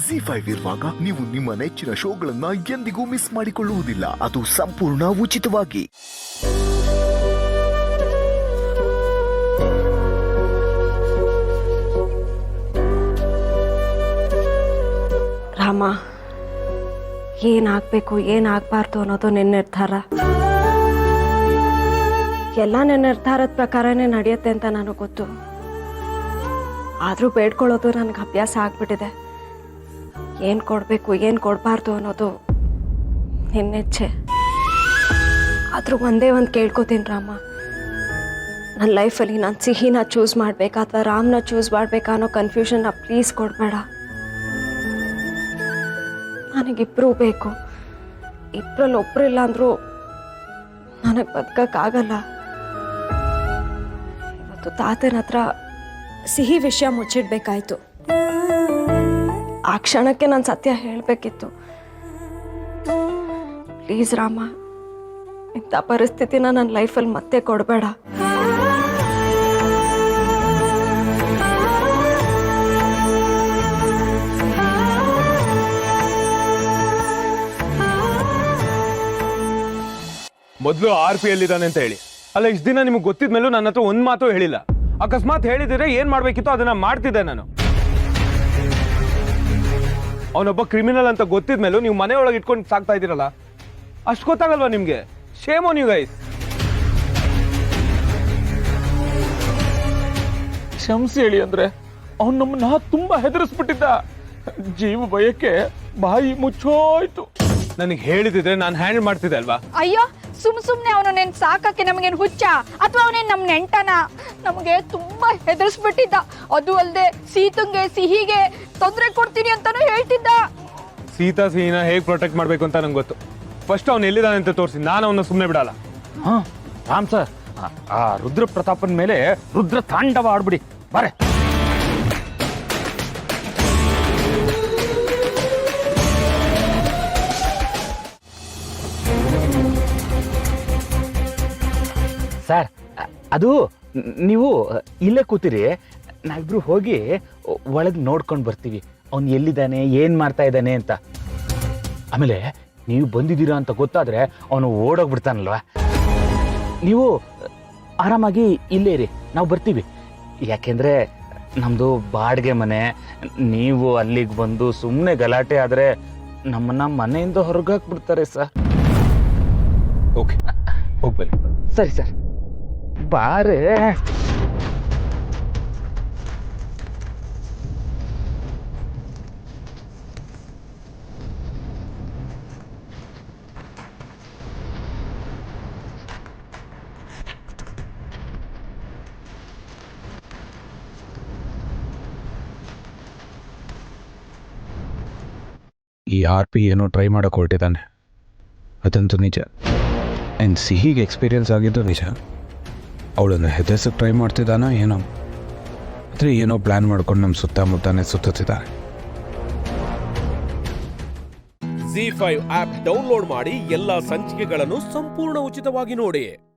ZEE5 ಇರುವಾಗ ನೀವು ನಿಮ್ಮ ನೆಚ್ಚಿನ ಶೋಗಳನ್ನ ಎಂದಿಗೂ ಮಿಸ್ ಮಾಡಿಕೊಳ್ಳುವುದಿಲ್ಲ. ಅದು ಸಂಪೂರ್ಣ ಉಚಿತವಾಗಿ. ರಾಮ, ಏನಾಗಬೇಕು ಏನಾಗಬಾರ್ದು ಅನ್ನೋದು ನಿನ್ನ ನಿರ್ಧಾರ. ಎಲ್ಲ ನನ್ನ ನಿರ್ಧಾರದ ಪ್ರಕಾರನೇ ನಡೆಯುತ್ತೆ ಅಂತ ನನಗೆ ಗೊತ್ತು. ಆದರೂ ಬೇಡ್ಕೊಳ್ಳೋದು ನನಗೆ ಅಭ್ಯಾಸ ಆಗ್ಬಿಟ್ಟಿದೆ. ಏನು ಕೊಡಬೇಕು ಏನು ಕೊಡಬಾರ್ದು ಅನ್ನೋದು ನಿನ್ನೆಚ್ಛೆ. ಆದರೂ ಒಂದೇ ಒಂದು ಕೇಳ್ಕೊತೀನಿ ರಾಮ, ನನ್ನ ಲೈಫಲ್ಲಿ ನಾನು ಸಿಹಿನ ಚೂಸ್ ಮಾಡಬೇಕಾ ಅಥವಾ ರಾಮ್ನ ಚೂಸ್ ಮಾಡಬೇಕಾ ಅನ್ನೋ ಕನ್ಫ್ಯೂಷನ್ನ ಪ್ಲೀಸ್ ಕೊಡಬೇಡ. ನನಗಿಬ್ಬರೂ ಬೇಕು. ಇಬ್ಬರಲ್ಲಿ ಒಬ್ಬರು ಇಲ್ಲ ಅಂದರೂ ನನಗೆ ಬದುಕೋಕ್ಕಾಗಲ್ಲ. ಇವತ್ತು ತಾತನ ಹತ್ರ ಸಿಹಿ ವಿಷಯ ಮುಚ್ಚಿಡ್ಬೇಕಾಯ್ತು. ಆ ಕ್ಷಣಕ್ಕೆ ನಾನು ಸತ್ಯ ಹೇಳಬೇಕಿತ್ತು. ಪ್ಲೀಸ್ ರಾಮ, ಇಂಥ ಪರಿಸ್ಥಿತಿನ ನನ್ನ ಲೈಫಲ್ಲಿ ಮತ್ತೆ ಕೊಡಬೇಡ. ಮೊದಲು RP ಎಲ್ಲಿದ್ದಾನೆ ಅಂತ ಹೇಳಿ. ಅಲ್ಲ, ಇಷ್ಟು ದಿನ ನಿಮ್ಗೆ ಗೊತ್ತಿದ್ಮೇಲೂ ನನ್ನ ಹತ್ರ ಒಂದು ಮಾತು ಹೇಳಿಲ್ಲ. ಅಕಸ್ಮಾತ್ ಹೇಳಿದ್ರೆ ಏನ್ ಮಾಡ್ಬೇಕಿತ್ತು ಅದನ್ನ ಮಾಡ್ತಿದ್ದೆ ನಾನು. ಅವನೊಬ್ಬ ಕ್ರಿಮಿನಲ್ ಅಂತ ಗೊತ್ತಿದ್ಮೇಲೂ ನೀವು ಮನೆಯೊಳಗೆ ಇಟ್ಕೊಂಡು ಸಾಕ್ತಾ ಇದ್ದೀರಲ್ಲ, ಅಷ್ಟು ಗೊತ್ತಾಗಲ್ವಾ ನಿಮ್ಗೆ? Shame on you guys. ಕ್ಷಮಿಸಿ ಹೇಳಿ ಅಂದ್ರೆ ಅವ್ನು ನಮ್ಮನ್ನ ತುಂಬಾ ಹೆದರಿಸ್ಬಿಟ್ಟಿದ್ದ. ಜೀವ ಭಯಕ್ಕೆ ಬಾಯಿ ಮುಚ್ಚೋಯ್ತು. ನನಗೆ ಹೇಳಿದಿದ್ರೆ ನಾನು ಹ್ಯಾಂಡಲ್ ಮಾಡ್ತಿದ್ದೆ ಅಲ್ವಾ? ಅಯ್ಯೋ, ಸುಮ್ನೆ ಅವನು ನೆನ್ ಸಾಕಕ್ಕೆ ನಮಗೇನು ಹುಚ್ಚ ಅಥವಾ ಅವನೇನು ನಮ್ಮ ನೆಂಟನ? ನಮಗೆ ತುಂಬಾ ಹೆದರ್ಸ್ಬಿಟ್ಟಿದ್ದ. ಅದು ಅಲ್ಲದೆ ಸೀತಂಗೆ ಸಿಹಿಗೆ ತೊಂದರೆ ಕೊಡ್ತೀನಿ ಅಂತಾನು ಹೇಳ್ತಿದ್ದ. ಸೀತಾ ಸಿಹಿನ ಹೇಗೆ ಪ್ರೊಟೆಕ್ಟ್ ಮಾಡ್ಬೇಕು ಅಂತ ನಂಗೆ ಗೊತ್ತು. ಫಸ್ಟ್ ಅವ್ನು ಎಲ್ಲಿದ್ದಾನೆ ಅಂತ ತೋರಿಸಿ, ನಾನು ಅವನ್ನ ಸುಮ್ಮನೆ ಬಿಡಲ್ಲ. ರಾಮ್ ಸರ್, ಆ ರುದ್ರ ಪ್ರತಾಪನ ಮೇಲೆ ರುದ್ರ ತಾಂಡವ ಆಡ್ಬಿಡಿ ಬಾರೆ. ಸರ್, ಅದು ನೀವು ಇಲ್ಲೇ ಕೂತಿರಿ, ನಾವಿಬ್ರು ಹೋಗಿ ಒಳಗೆ ನೋಡ್ಕೊಂಡು ಬರ್ತೀವಿ ಅವ್ನು ಎಲ್ಲಿದ್ದಾನೆ ಏನು ಮಾಡ್ತಾ ಇದ್ದಾನೆ ಅಂತ. ಆಮೇಲೆ ನೀವು ಬಂದಿದ್ದೀರಾ ಅಂತ ಗೊತ್ತಾದರೆ ಅವನು ಓಡೋಗ್ಬಿಡ್ತಾನಲ್ವ. ನೀವು ಆರಾಮಾಗಿ ಇಲ್ಲೇ ಇರಿ, ನಾವು ಬರ್ತೀವಿ. ಯಾಕೆಂದರೆ ನಮ್ಮದು ಬಾಡಿಗೆ ಮನೆ. ನೀವು ಅಲ್ಲಿಗೆ ಬಂದು ಸುಮ್ಮನೆ ಗಲಾಟೆ ಆದರೆ ನಮ್ಮನ್ನ ಮನೆಯಿಂದ ಹೊರಗೆ ಹಾಕ್ಬಿಡ್ತಾರೆ ಸರ್. ಓಕೆ, ಹೋಗ್ಬನ್ನಿ. ಸರಿ ಸರ್, ಬಾರೆ. ಈ RP ಏನೋ ಟ್ರೈ ಮಾಡೋಕೆ ಹೊರಟಿದ್ದಾನೆ, ಅದಂತೂ ನಿಜ. ಆ್ಯಂಡ್ ಸಿಹಿಗೆ ಎಕ್ಸ್ಪೀರಿಯನ್ಸ್ ಆಗಿದ್ದು ನಿಜ. ಅವಳನ್ನು ಹೆದರ್ಸಕ್ಕೆ ಟ್ರೈ ಮಾಡ್ತಿದ್ದಾನೋ ಏನೋ, ಆದರೆ ಏನೋ ಪ್ಲ್ಯಾನ್ ಮಾಡ್ಕೊಂಡು ನಮ್ಮ ಸುತ್ತಮುತ್ತನೇ ಸುತ್ತುತ್ತಿದ್ದಾನೆ. ZEE5 ಆಪ್ ಡೌನ್ಲೋಡ್ ಮಾಡಿ ಎಲ್ಲಾ ಸಂಚಿಕೆಗಳನ್ನು ಸಂಪೂರ್ಣ ಉಚಿತವಾಗಿ ನೋಡಿ.